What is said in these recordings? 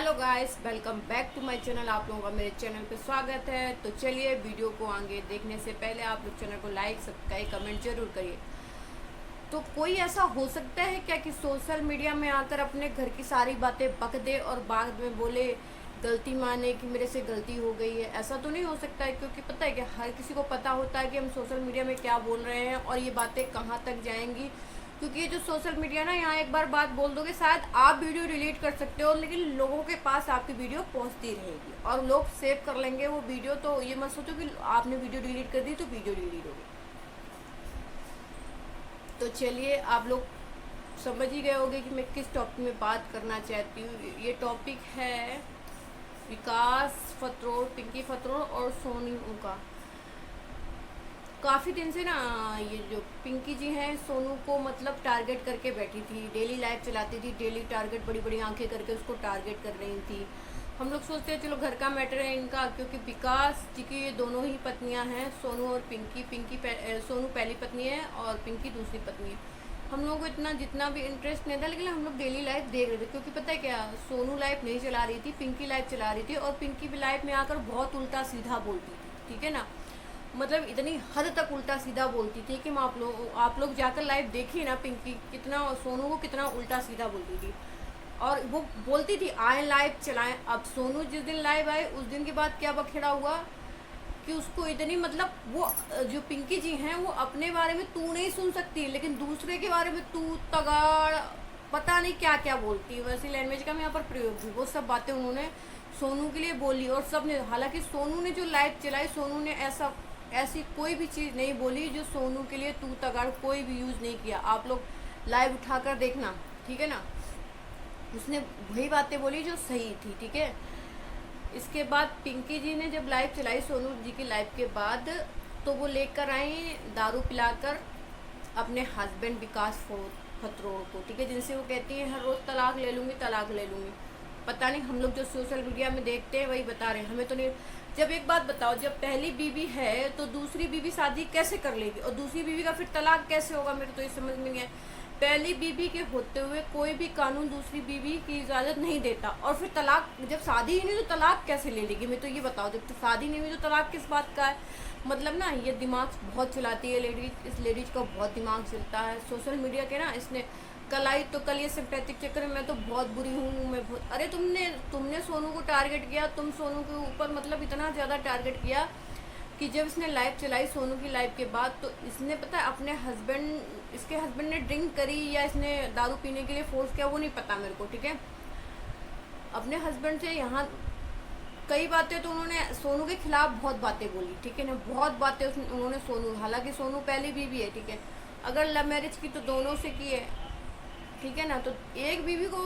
Hello guys, welcome back to my channel. आप लोगों का मेरे चैनल पे स्वागत है। तो चलिए, वीडियो को आगे देखने से पहले आप लोग चैनल को लाइक, सब्सक्राइब, कमेंट जरूर करिए। तो कोई ऐसा हो सकता है क्या कि सोशल मीडिया में आकर अपने घर की सारी बातें बक दे और बाद में बोले, गलती माने कि मेरे से गलती हो गई है? ऐसा तो नहीं हो सकता है, क्योंकि पता है कि हर किसी को पता होता है कि हम सोशल मीडिया में क्या बोल रहे हैं और ये बातें कहाँ तक जाएंगी। क्योंकि ये जो सोशल मीडिया ना, यहाँ एक बार बात बोल दोगे, शायद आप वीडियो डिलीट कर सकते हो, लेकिन लोगों के पास आपकी वीडियो पहुँचती रहेगी और लोग सेव कर लेंगे वो वीडियो। तो ये मत सोचो कि आपने वीडियो डिलीट कर दी तो वीडियो डिलीट होगी। तो चलिए, आप लोग समझ ही गए होंगे कि मैं किस टॉपिक में बात करना चाहती हूँ। ये टॉपिक है विकास फतरोड़, पिंकी फतरोड़ और सोनू का। काफ़ी दिन से ना ये जो पिंकी जी हैं, सोनू को मतलब टारगेट करके बैठी थी। डेली लाइव चलाती थी, डेली टारगेट, बड़ी बड़ी आंखें करके उसको टारगेट कर रही थी। हम लोग सोचते हैं चलो घर का मैटर है इनका, क्योंकि विकास जी की ये दोनों ही पत्नियां हैं, सोनू और पिंकी। सोनू पहली पत्नी है और पिंकी दूसरी पत्नी है। हम लोगों को इतना जितना भी इंटरेस्ट नहीं था, लेकिन हम लोग डेली लाइव देख रहे थे, क्योंकि पता है क्या, सोनू लाइव नहीं चला रही थी, पिंकी लाइव चला रही थी। और पिंकी भी लाइव में आकर बहुत उल्टा सीधा बोलती थी, ठीक है ना। मतलब इतनी हद तक उल्टा सीधा बोलती थी कि आप लोग जाकर लाइव देखिए ना, पिंकी कितना सोनू को कितना उल्टा सीधा बोलती थी। और वो बोलती थी आए लाइव चलाएं। अब सोनू जिस दिन लाइव आए उस दिन के बाद क्या बखेड़ा हुआ कि उसको इतनी, मतलब वो जो पिंकी जी हैं वो अपने बारे में तू नहीं सुन सकती, लेकिन दूसरे के बारे में तू तगाड़, पता नहीं क्या क्या बोलती है। वैसी लैंग्वेज का मैं यहाँ पर प्रयोग भी, वो सब बातें उन्होंने सोनू के लिए बोली। और सब ने, हालांकि सोनू ने जो लाइव चलाई, सोनू ने ऐसी कोई भी चीज़ नहीं बोली जो सोनू के लिए तू तगाड़ कोई भी यूज़ नहीं किया। आप लोग लाइव उठाकर देखना, ठीक है ना। उसने वही बातें बोली जो सही थी, ठीक है। इसके बाद पिंकी जी ने जब लाइव चलाई सोनू जी की लाइव के बाद, तो वो लेकर आई दारू पिलाकर अपने हस्बैंड विकास फतरोड़ को, ठीक है, जिनसे वो कहती है हर रोज़ तलाक ले लूँगी, तलाक ले लूँगी। पता नहीं, हम लोग जो सोशल मीडिया में देखते हैं वही बता रहे हैं, हमें तो नहीं। जब एक बात बताओ, जब पहली बीवी है तो दूसरी बीवी शादी कैसे कर लेगी, और दूसरी बीवी का फिर तलाक कैसे होगा? मेरे तो ये समझ में नहीं है। पहली बीवी के होते हुए कोई भी कानून दूसरी बीवी की इजाज़त नहीं देता, और फिर तलाक, जब शादी ही नहीं तो तलाक कैसे ले लेगी? मैं तो ये बताओ, जब तो शादी नहीं हुई तो तलाक किस बात का है? मतलब ना, ये दिमाग बहुत चलाती है लेडीज। इस लेडीज का बहुत दिमाग चलता है सोशल मीडिया के ना। इसने कल आई तो कल ये सिंपैथिक चक्कर में मैं तो बहुत बुरी हूँ, मैं बहुत, अरे तुमने सोनू को टारगेट किया, तुम सोनू के ऊपर मतलब इतना ज़्यादा टारगेट किया कि जब इसने लाइव चलाई सोनू की लाइव के बाद, तो इसने पता है अपने इसके हस्बैंड ने ड्रिंक करी या इसने दारू पीने के लिए फोर्स किया, वो नहीं पता मेरे को, ठीक है। अपने हस्बैंड से यहाँ कई बातें तो उन्होंने सोनू के खिलाफ बहुत बातें बोली, ठीक है ना, बहुत बातें उन्होंने सोनू, हालांकि सोनू पहली बीवी है, ठीक है। अगर लव मैरिज की तो दोनों से की है, ठीक है ना। तो एक बीवी को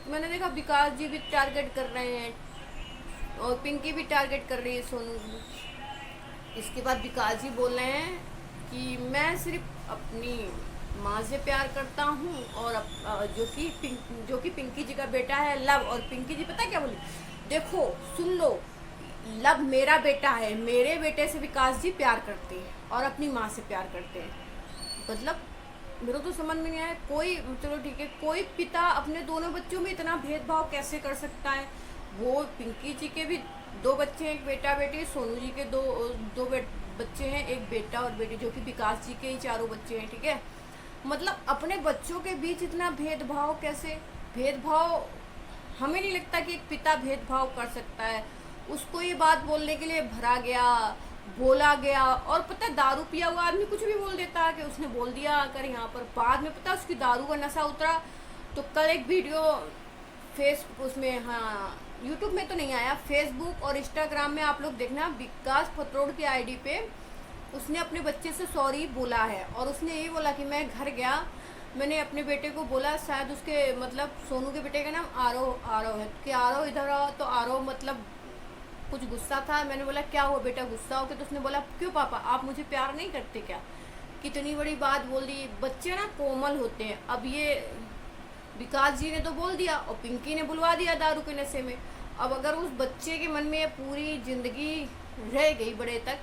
मैंने देखा विकास जी भी टारगेट कर रहे हैं और पिंकी भी टारगेट कर रही है सोनू को। इसके बाद विकास जी बोल रहे हैं कि मैं सिर्फ अपनी माँ से प्यार करता हूँ, और जो कि पिंकी जी का बेटा है लव। और पिंकी जी पता क्या बोली, देखो सुन लो, लव मेरा बेटा है, मेरे बेटे से विकास जी प्यार करते हैं और अपनी माँ से प्यार करते हैं। मतलब मेरे को तो समझ में नहीं आया, कोई, चलो ठीक है, कोई पिता अपने दोनों बच्चों में इतना भेदभाव कैसे कर सकता है? वो पिंकी जी के भी दो बच्चे हैं, एक बेटा बेटी, सोनू जी के दो बच्चे हैं, एक बेटा और बेटी, जो कि विकास जी के ही चारों बच्चे हैं, ठीक है। मतलब अपने बच्चों के बीच इतना भेदभाव कैसे? भेदभाव हमें नहीं लगता कि एक पिता भेदभाव कर सकता है। उसको ये बात बोलने के लिए भरा गया, बोला गया, और पता है दारू पिया हुआ आदमी कुछ भी बोल देता है कि उसने बोल दिया आकर यहाँ पर। बाद में पता है उसकी दारू का नशा उतरा। तो कल एक वीडियो उसमें, हाँ, यूट्यूब में तो नहीं आया, फेसबुक और इंस्टाग्राम में आप लोग देखना, विकास फतरोड़ की आईडी पे उसने अपने बच्चे से सॉरी बोला है। और उसने ये बोला कि मैं घर गया, मैंने अपने बेटे को बोला, शायद उसके मतलब सोनू के बेटे का नाम आरव है, कि आरव इधर आओ। तो आरव मतलब कुछ गुस्सा था। मैंने बोला क्या हुआ बेटा, गुस्सा हो के? तो उसने बोला क्यों पापा, आप मुझे प्यार नहीं करते क्या? कितनी बड़ी बात बोल दी। बच्चे ना कोमल होते हैं। अब ये विकास जी ने तो बोल दिया और पिंकी ने बुलवा दिया दारू के नशे में। अब अगर उस बच्चे के मन में पूरी जिंदगी रह गई बड़े तक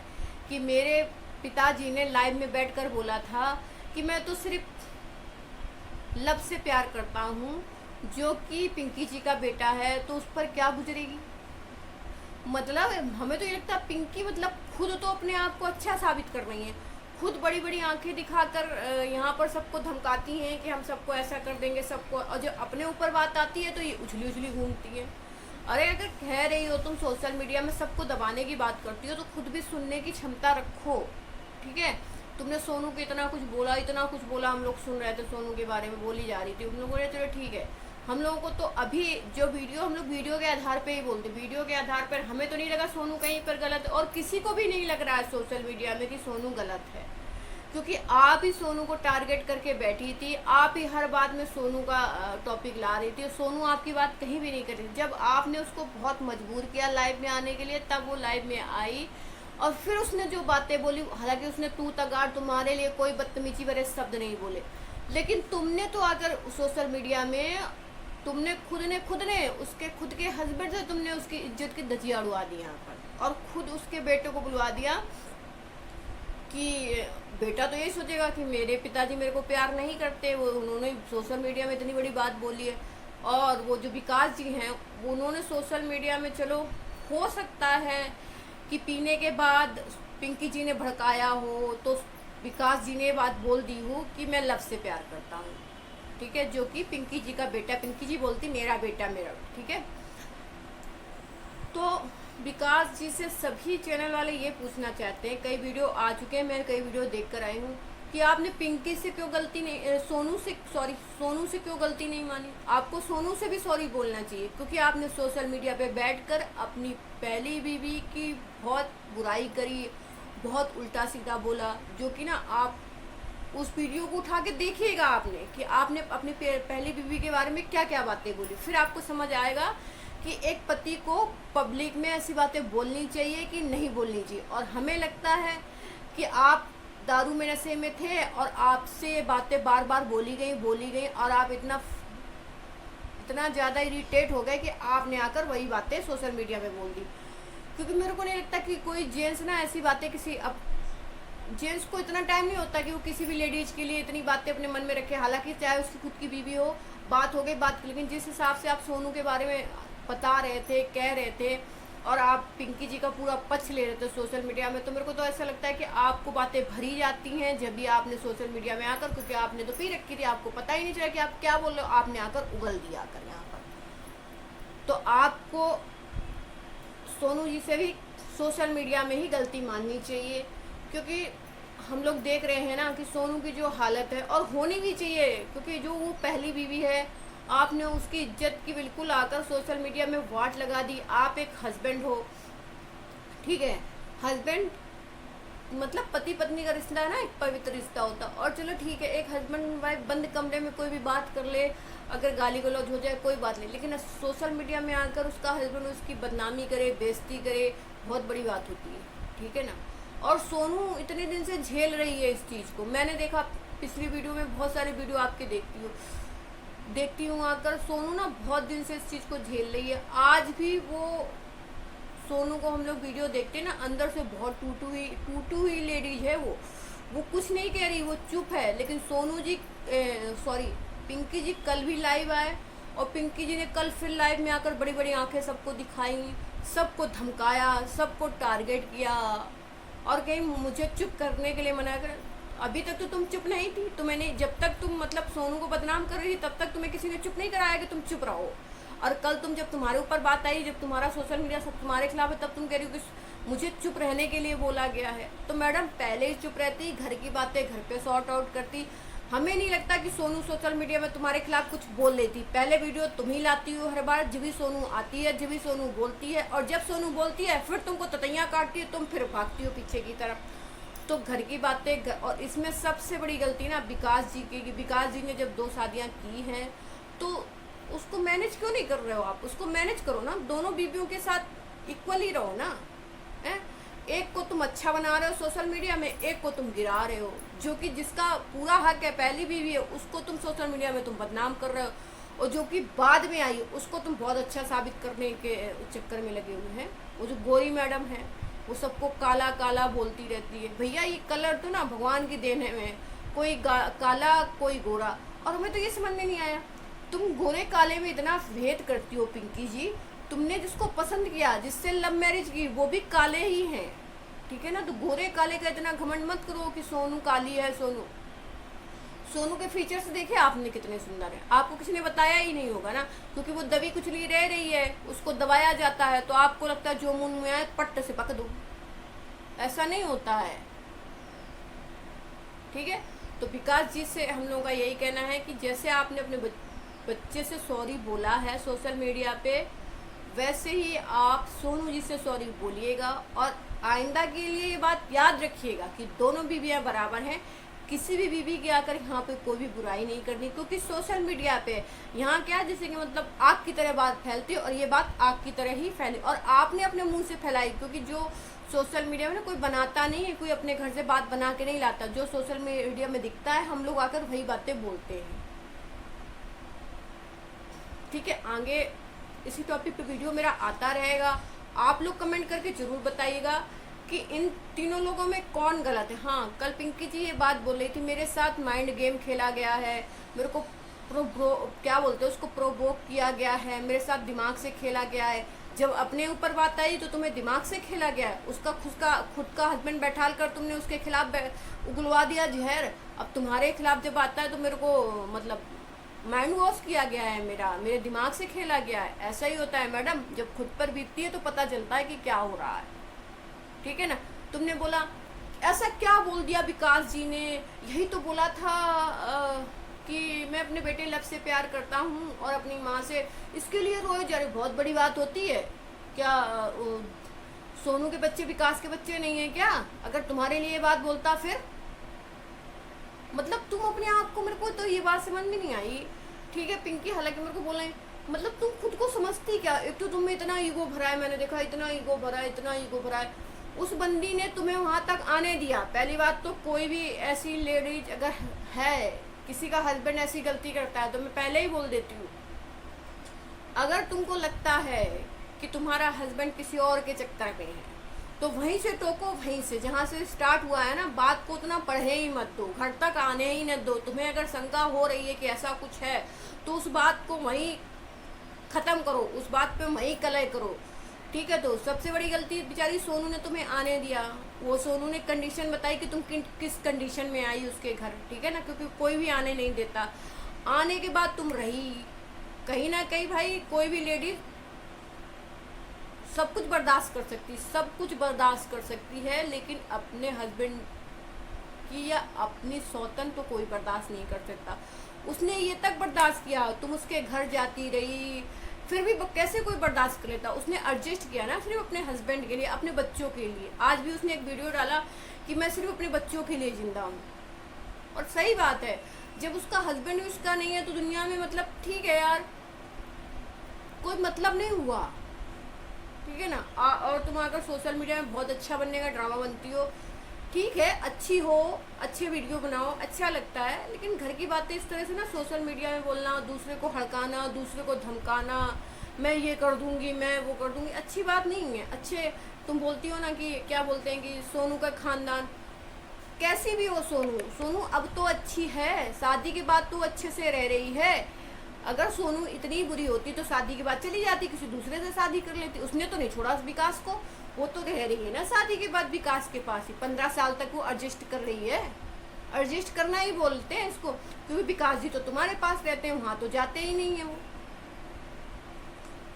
कि मेरे पिताजी ने लाइव में बैठकर बोला था कि मैं तो सिर्फ लव से प्यार करता हूँ जो कि पिंकी जी का बेटा है, तो उस पर क्या गुजरेगी। मतलब हमें तो ये लगता है पिंकी मतलब खुद तो अपने आप को अच्छा साबित कर रही है, खुद बड़ी बड़ी आंखें दिखाकर यहाँ पर सबको धमकाती हैं कि हम सबको ऐसा कर देंगे सबको, और जो अपने ऊपर बात आती है तो ये उछली उछली घूमती है। अरे अगर कह रही हो तुम सोशल मीडिया में सबको दबाने की बात करती हो तो खुद भी सुनने की क्षमता रखो, ठीक है। तुमने सोनू को इतना कुछ बोला, इतना कुछ बोला, हम लोग सुन रहे थे, सोनू के बारे में बोली जा रही थी, हम लोग बोले चलो ठीक है। हम लोगों को तो अभी जो वीडियो, हम लोग वीडियो के आधार पे ही बोलते, वीडियो के आधार पर हमें तो नहीं लगा सोनू कहीं पर गलत है, और किसी को भी नहीं लग रहा है सोशल मीडिया में कि सोनू गलत है, क्योंकि आप ही सोनू को टारगेट करके बैठी थी, आप ही हर बात में सोनू का टॉपिक ला रही थी, सोनू आपकी बात कहीं भी नहीं कर रही थी। जब आपने उसको बहुत मजबूर किया लाइव में आने के लिए, तब वो लाइव में आई, और फिर उसने जो बातें बोली, हालांकि उसने तू तगाड़, तुम्हारे लिए कोई बदतमीजी भरे शब्द नहीं बोले, लेकिन तुमने तो अगर सोशल मीडिया में तुमने खुद ने उसके खुद के हस्बैंड से तुमने उसकी इज्जत की धज्जियां उड़वा दी यहाँ पर, और खुद उसके बेटे को बुलवा दिया कि बेटा तो यही सोचेगा कि मेरे पिताजी मेरे को प्यार नहीं करते, वो उन्होंने सोशल मीडिया में इतनी बड़ी बात बोली है। और वो जो विकास जी हैं, उन्होंने सोशल मीडिया में, चलो हो सकता है कि पीने के बाद पिंकी जी ने भड़काया हो, तो विकास जी ने बात बोल दी हो कि मैं लव से प्यार करता हूँ, ठीक है, जो कि पिंकी जी का बेटा, पिंकी जी बोलती मेरा बेटा मेरा, ठीक है। तो विकास जी से सभी चैनल वाले ये पूछना चाहते हैं, कई वीडियो आ चुके हैं, मैं कई वीडियो देख कर आई हूँ, कि आपने पिंकी से क्यों गलती नहीं, सोनू से क्यों गलती नहीं मानी। आपको सोनू से भी सॉरी बोलना चाहिए, क्योंकि आपने सोशल मीडिया पे बैठकर अपनी पहली बीवी की बहुत बुराई करी, बहुत उल्टा सीधा बोला, जो कि ना आप उस वीडियो को उठा के देखिएगा आपने कि आपने अपनी पहली बीवी के बारे में क्या क्या बातें बोली, फिर आपको समझ आएगा कि एक पति को पब्लिक में ऐसी बातें बोलनी चाहिए कि नहीं बोलनी चाहिए। और हमें लगता है कि आप दारू में नशे में थे और आपसे बातें बार बार बोली गई, और आप इतना ज़्यादा इरिटेट हो गए कि आपने आकर वही बातें सोशल मीडिया पे बोल दी। क्योंकि मेरे को नहीं लगता कि कोई जेंट्स ना ऐसी बातें किसी, अब जेंट्स को इतना टाइम नहीं होता कि वो किसी भी लेडीज के लिए इतनी बातें अपने मन में रखे, हालांकि चाहे उसकी खुद की बीवी हो, बात हो गई बात, लेकिन जिस हिसाब से आप सोनू के बारे में बता रहे थे, कह रहे थे, और आप पिंकी जी का पूरा पक्ष ले रहे थे सोशल मीडिया में, तो मेरे को तो ऐसा लगता है कि आपको बातें भरी जाती हैं जब भी आपने सोशल मीडिया में आकर, क्योंकि आपने तो पी रखी थी, आपको पता ही नहीं चला कि आप क्या बोल रहे हो, आपने आकर उगल दिया आकर यहाँ पर। तो आपको सोनू जी से भी सोशल मीडिया में ही गलती माननी चाहिए, क्योंकि हम लोग देख रहे हैं ना कि सोनू की जो हालत है, और होनी भी चाहिए, क्योंकि जो वो पहली बीवी है, आपने उसकी इज्जत की बिल्कुल आकर सोशल मीडिया में वाट लगा दी। आप एक हस्बैंड हो, ठीक है, हस्बैंड मतलब पति पत्नी का रिश्ता है ना, एक पवित्र रिश्ता होता, और चलो ठीक है, एक हस्बैंड वाइफ बंद कमरे में कोई भी बात कर ले, अगर गाली गलौज हो जाए कोई बात नहीं, लेकिन सोशल मीडिया में आकर उसका हस्बैंड उसकी बदनामी करे, बेइज्जती करे, बहुत बड़ी बात होती है, ठीक है ना। और सोनू इतने दिन से झेल रही है इस चीज़ को, मैंने देखा पिछली वीडियो में, बहुत सारे वीडियो आपके देखती हूँ आकर, सोनू ना बहुत दिन से इस चीज़ को झेल रही है। आज भी वो सोनू को हम लोग वीडियो देखते हैं ना, अंदर से बहुत टूटू हुई लेडीज है वो कुछ नहीं कह रही, वो चुप है। लेकिन सोनू जी पिंकी जी कल भी लाइव आए, और पिंकी जी ने कल फिर लाइव में आकर बड़ी बड़ी आंखें सबको दिखाई, सबको धमकाया, सबको टारगेट किया, और कहीं मुझे चुप करने के लिए मना कर। अभी तक तो तुम चुप नहीं थी, तो मैंने जब तक तुम मतलब सोनू को बदनाम कर रही थी, तब तक तुम्हें किसी ने चुप नहीं कराया कि तुम चुप रहो। और कल तुम जब तुम्हारे ऊपर बात आई, जब तुम्हारा सोशल मीडिया सब तुम्हारे खिलाफ है, तब तुम कह रही हो कि मुझे चुप रहने के लिए बोला गया है। तो मैडम पहले ही चुप रहती, घर की बातें घर पे सॉर्ट आउट करती। हमें नहीं लगता कि सोनू सोशल मीडिया में तुम्हारे खिलाफ कुछ बोल लेती। पहले वीडियो तुम ही लाती हो हर बार, जब भी सोनू आती है, जब भी सोनू बोलती है, और जब सोनू बोलती है फिर तुमको ततैयाँ काटती है, तुम फिर भागती हो पीछे की तरफ। तो घर की बातें, और इसमें सबसे बड़ी गलती ना विकास जी की। विकास जी ने जब 2 शादियां की हैं, तो उसको मैनेज क्यों नहीं कर रहे हो आप? उसको मैनेज करो ना, दोनों बीवियों के साथ इक्वली रहो ना। एक को तुम अच्छा बना रहे हो सोशल मीडिया में, एक को तुम गिरा रहे हो, जो कि जिसका पूरा हक है, पहली बीवी है, उसको तुम सोशल मीडिया में तुम बदनाम कर रहे हो, और जो कि बाद में आई उसको तुम बहुत अच्छा साबित करने के चक्कर में लगे हुए हैं। वो जो गोरी मैडम है, वो सबको काला काला बोलती रहती है। भैया ये कलर तो ना भगवान की देन है, में कोई काला कोई गोरा। और हमें तो ये समझ में नहीं आया तुम गोरे काले में इतना भेद करती हो पिंकी जी। तुमने जिसको पसंद किया, जिससे लव मैरिज की, वो भी काले ही हैं, ठीक है ना। तो गोरे काले का इतना घमंड मत करो कि सोनू काली है। सोनू के फीचर्स देखे आपने कितने सुंदर है, आपको किसी ने बताया ही नहीं होगा ना, क्योंकि वो दबी कुचली रह रही है, उसको दबाया जाता है, तो आपको लगता है जो मुंह में आए पट्ट से पक दो। ऐसा नहीं होता है, ठीक है। तो विकास जी से हम लोगों का यही कहना है कि जैसे आपने अपने बच्चे से सॉरी बोला है सोशल मीडिया पे, वैसे ही आप सोनू जी से सॉरी बोलिएगा। और आइंदा के लिए ये बात याद रखिएगा कि दोनों बीवियां बराबर हैं। किसी भी बीवी के आकर यहाँ पे कोई भी बुराई नहीं करनी, क्योंकि सोशल मीडिया पे यहाँ क्या, जैसे कि मतलब आग की तरह बात फैलती है, और ये बात आग की तरह ही फैली, और आपने अपने मुंह से फैलाई। क्योंकि जो सोशल मीडिया में ना कोई बनाता नहीं है, कोई अपने घर से बात बना के नहीं लाता। जो सोशल मीडिया में दिखता है, हम लोग आकर वही बातें बोलते हैं, ठीक है। आगे इसी टॉपिक पे वीडियो मेरा आता रहेगा। आप लोग कमेंट करके जरूर बताइएगा कि इन तीनों लोगों में कौन गलत है। हाँ, कल पिंकी जी ये बात बोल रही थी, मेरे साथ माइंड गेम खेला गया है, मेरे को क्या बोलते हैं उसको, प्रोवोक किया गया है, मेरे साथ दिमाग से खेला गया है। जब अपने ऊपर बात आई तो तुम्हें दिमाग से खेला गया है। उसका खुद का हस्बैंड बैठाल कर तुमने उसके खिलाफ उगलवा दिया जहर। अब तुम्हारे खिलाफ जब आता है तो मेरे को मतलब माइंड वॉश किया गया है, मेरे दिमाग से खेला गया है। ऐसा ही होता है मैडम, जब खुद पर बीतती है तो पता चलता है कि क्या हो रहा है, ठीक है ना। तुमने बोला ऐसा क्या बोल दिया विकास जी ने, यही तो बोला था कि मैं अपने बेटे लव से प्यार करता हूँ और अपनी माँ से, इसके लिए रोए जा रहे, बहुत बड़ी बात होती है क्या। सोनू के बच्चे विकास के बच्चे नहीं है क्या? अगर तुम्हारे लिए ये बात बोलता फिर, मतलब तुम अपने आप को, मेरे को तो ये बात समझ में नहीं आई, ठीक है पिंकी, हालांकि मेरे को बोले, मतलब तुम खुद को समझती क्या? एक तो तुम्हें इतना ईगो भरा है, मैंने देखा इतना ईगो भरा है, इतना ईगो भरा है। उस बंदी ने तुम्हें वहां तक आने दिया। पहली बात तो कोई भी ऐसी लेडीज अगर है, किसी का हस्बैंड ऐसी गलती करता है तो मैं पहले ही बोल देती हूँ, अगर तुमको लगता है कि तुम्हारा हस्बैंड किसी और के चक्कर में है तो वहीं से टोको, वहीं से जहाँ से स्टार्ट हुआ है ना, बात को उतना पढ़े ही मत दो, घर तक आने ही न दो। तुम्हें अगर शंका हो रही है कि ऐसा कुछ है तो उस बात को वहीं ख़त्म करो, उस बात पे वहीं कलह करो, ठीक है। तो सबसे बड़ी गलती बेचारी सोनू ने तुम्हें आने दिया। वो सोनू ने कंडीशन बताई कि तुम किस कंडीशन में आई उसके घर, ठीक है ना, क्योंकि कोई भी आने नहीं देता। आने के बाद तुम रही, कहीं ना कहीं भाई कोई भी लेडीज सब कुछ बर्दाश्त कर सकती, सब कुछ बर्दाश्त कर सकती है, लेकिन अपने हस्बैंड की या अपनी सौतन तो कोई बर्दाश्त नहीं कर सकता। उसने ये तक बर्दाश्त किया, तुम उसके घर जाती रही, फिर भी कैसे कोई बर्दाश्त कर लेता। उसने एडजस्ट किया ना सिर्फ अपने हस्बैंड के लिए, अपने बच्चों के लिए। आज भी उसने एक वीडियो डाला कि मैं सिर्फ अपने बच्चों के लिए जिंदा हूँ, और सही बात है। जब उसका हस्बैंड उसका नहीं है तो दुनिया में मतलब ठीक है यार, कोई मतलब नहीं हुआ, ठीक है ना। और तुम अगर सोशल मीडिया में बहुत अच्छा बनने का ड्रामा बनती हो, ठीक है, अच्छी हो, अच्छे वीडियो बनाओ, अच्छा लगता है, लेकिन घर की बातें इस तरह से ना सोशल मीडिया में बोलना, दूसरे को हड़काना, दूसरे को धमकाना, मैं ये कर दूंगी, मैं वो कर दूंगी, अच्छी बात नहीं है। अच्छे तुम बोलती हो ना कि क्या बोलते हैं कि सोनू का खानदान, कैसी भी हो सोनू अब तो अच्छी है, शादी के बाद तो अच्छे से रह रही है। अगर सोनू इतनी बुरी होती तो शादी के बाद चली जाती, किसी दूसरे से शादी कर लेती। उसने तो नहीं छोड़ा विकास को, वो तो रह रही है ना शादी के बाद विकास के पास ही। 15 साल तक वो एडजस्ट कर रही है। एडजस्ट करना ही बोलते हैं इसको, क्योंकि विकास जी तो तुम्हारे पास रहते हैं, वहाँ तो जाते ही नहीं है वो।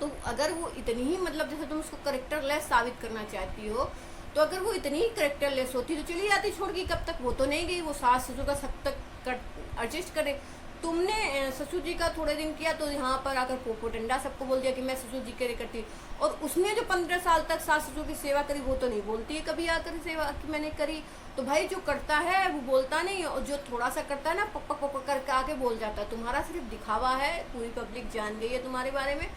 तो अगर वो इतनी ही मतलब जैसे तुम उसको करेक्टर लेस साबित करना चाहती हो, तो अगर वो इतनी ही करेक्टर लेस होती तो चली जाती छोड़ के। कब तक? वो तो नहीं गई, वो सास ससुर का सब तक एडजस्ट करे। तुमने ससुर जी का थोड़े दिन किया तो यहाँ पर आकर पोपो टंडा सबको बोल दिया कि मैं ससुर जी के करती, और उसने जो 15 साल तक सास ससुर की सेवा करी वो तो नहीं बोलती है कभी आकर सेवा की मैंने करी। तो भाई जो करता है वो बोलता नहीं है, और जो थोड़ा सा करता है ना पप्पा पप्पा करके आके बोल जाता है। तुम्हारा सिर्फ दिखावा है, पूरी पब्लिक जान गई है तुम्हारे बारे में।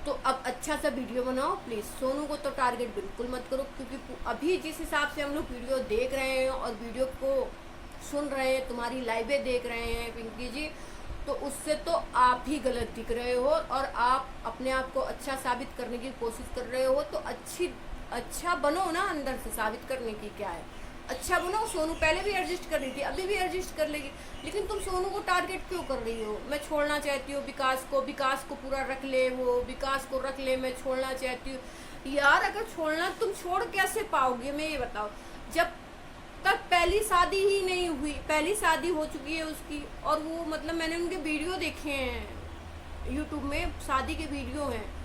तो अब अच्छा सा वीडियो बनाओ प्लीज़। सोनू को तो टारगेट बिल्कुल मत करो, क्योंकि अभी जिस हिसाब से हम लोग वीडियो देख रहे हैं और वीडियो को सुन रहे हैं, तुम्हारी लाइवें देख रहे हैं पिंकी जी, तो उससे तो आप ही गलत दिख रहे हो, और आप अपने आप को अच्छा साबित करने की कोशिश कर रहे हो। तो अच्छा बनो ना, अंदर से साबित करने की क्या है। अच्छा बनाओ। सोनू पहले भी एडजस्ट कर रही थी, अभी भी एडजस्ट कर लेगी, लेकिन तुम सोनू को टारगेट क्यों कर रही हो? मैं छोड़ना चाहती हूँ विकास को पूरा रख ले, वो विकास को रख ले, मैं छोड़ना चाहती हूँ। यार अगर छोड़ना, तुम छोड़ कैसे पाओगे? मैं ये बताओ, जब तक पहली शादी ही नहीं हुई, पहली शादी हो चुकी है उसकी, और वो मतलब मैंने उनके वीडियो देखे हैं यूट्यूब में, शादी के वीडियो हैं,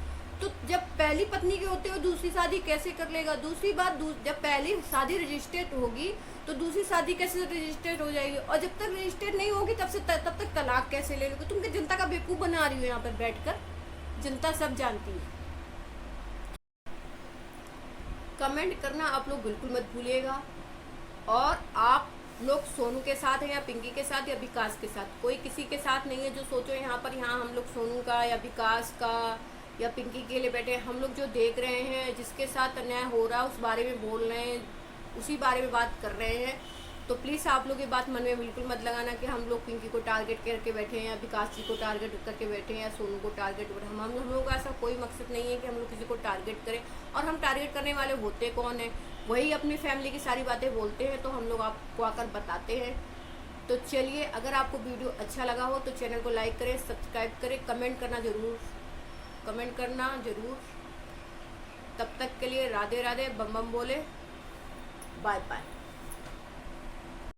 तो जब पहली पत्नी के होते हुए दूसरी शादी कैसे कर लेगा? दूसरी बात, जब पहली शादी रजिस्टर्ड होगी तो दूसरी शादी कैसे रजिस्टर्ड हो जाएगी? और जब तक रजिस्टर्ड नहीं होगी तब तक तलाक कैसे ले लोगे? तुम क्या जनता का बेवकूफ़ बना रही हो यहाँ पर बैठकर? जनता सब जानती है। कमेंट करना आप लोग बिल्कुल मत भूलिएगा। और आप लोग सोनू के साथ हैं या पिंकी के साथ या विकास के साथ? कोई किसी के साथ नहीं है जो सोचो यहाँ पर, यहाँ हम लोग सोनू का या विकास का या पिंकी के लिए बैठे हैं। हम लोग जो देख रहे हैं, जिसके साथ अन्याय हो रहा है उस बारे में बोल रहे हैं, उसी बारे में बात कर रहे हैं। तो प्लीज़ आप लोग ये बात मन में बिल्कुल मत लगाना कि हम लोग पिंकी को टारगेट करके बैठे हैं या विकास जी को टारगेट करके बैठे हैं या सोनू को टारगेट कर। हम लोगों का ऐसा कोई मकसद नहीं है कि हम लोग किसी को टारगेट करें। और हम टारगेट करने वाले होते कौन है? वही अपनी फैमिली की सारी बातें बोलते हैं, तो हम लोग आपको आकर बताते हैं। तो चलिए, अगर आपको वीडियो अच्छा लगा हो तो चैनल को लाइक करें, सब्सक्राइब करें, कमेंट करना ज़रूर। तब तक के लिए राधे राधे, बम बम बोले, बाय बाय।